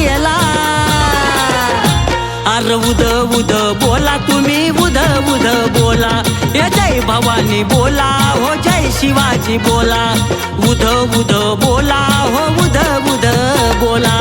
पायला अर उद उद बोला तुम्ही उद उद बोला ए जय भवानी बोला हो जय शिवाजी बोला उद उद बोला हो उद उद बोला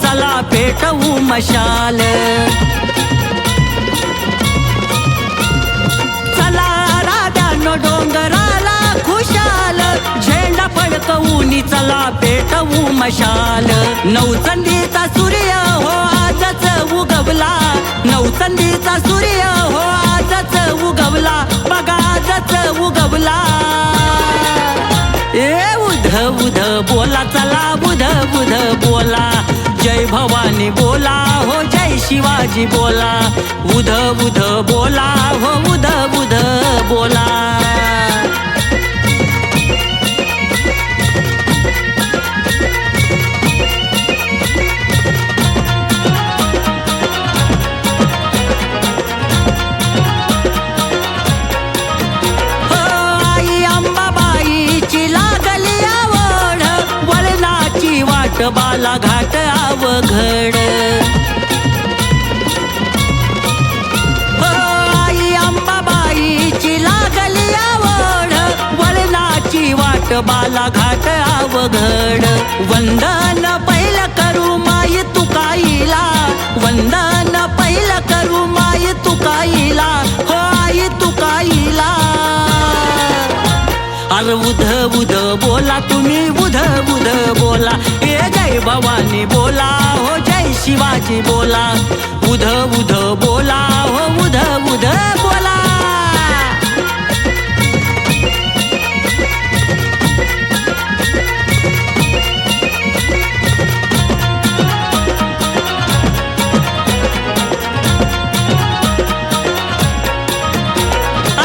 चला पेटवू मशाल चला राधानो डोंगराला खुशाल झेंडा फडकवूनी चला पेटवू मशाल नवचंदीचा सूर्य हो आजच उगवला नवचंदीचा सूर्य हो आजच उगवला बघा आजच उगवला ए उध उध बोला चला उध उध बोला जय भवानी बोला हो जय शिवाजी बोला उध उध बोला हो उध उध बोला हो आई अंबाबाईची लागली आवड वळणाची वाट बाला घाट अवघड हो आई अंबाबाईची लागली आवड वळणाची वाट बाला घाट अवघड वंदन पहिलं करू माय तुकाईला वंदन पहिलं करू माय तुकाईला हो आई तुकाईला अर उध उध बोला तुम्ही उध उध बोला ए जय भवानी बोला हो जय शिवाजी बोला उध उध बोला हो उध उध बोला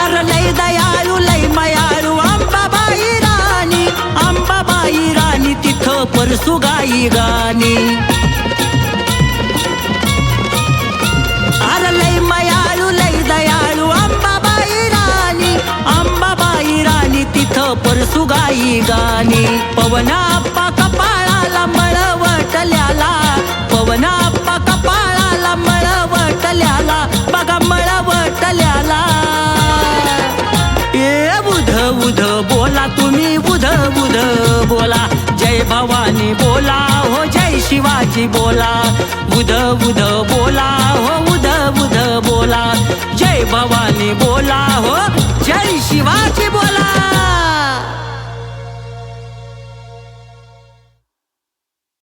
अर लय दयाळू लय मयाळू अंबाबाई राणी तिथं परसुगाई गाणी अर लय मयाळू लय दयाळू अंबाबाई राणी तिथं परसुगाई गाणी पवनाप्पा कपाळाला मळवटल्याला पवनाप्पा कपाळाला मळवटल्याला बघा मळवटल्याला ए उध उध बोला तुम्ही उध उध बोला जय भवानी बोला हो जय शिवाजी बोला उध उध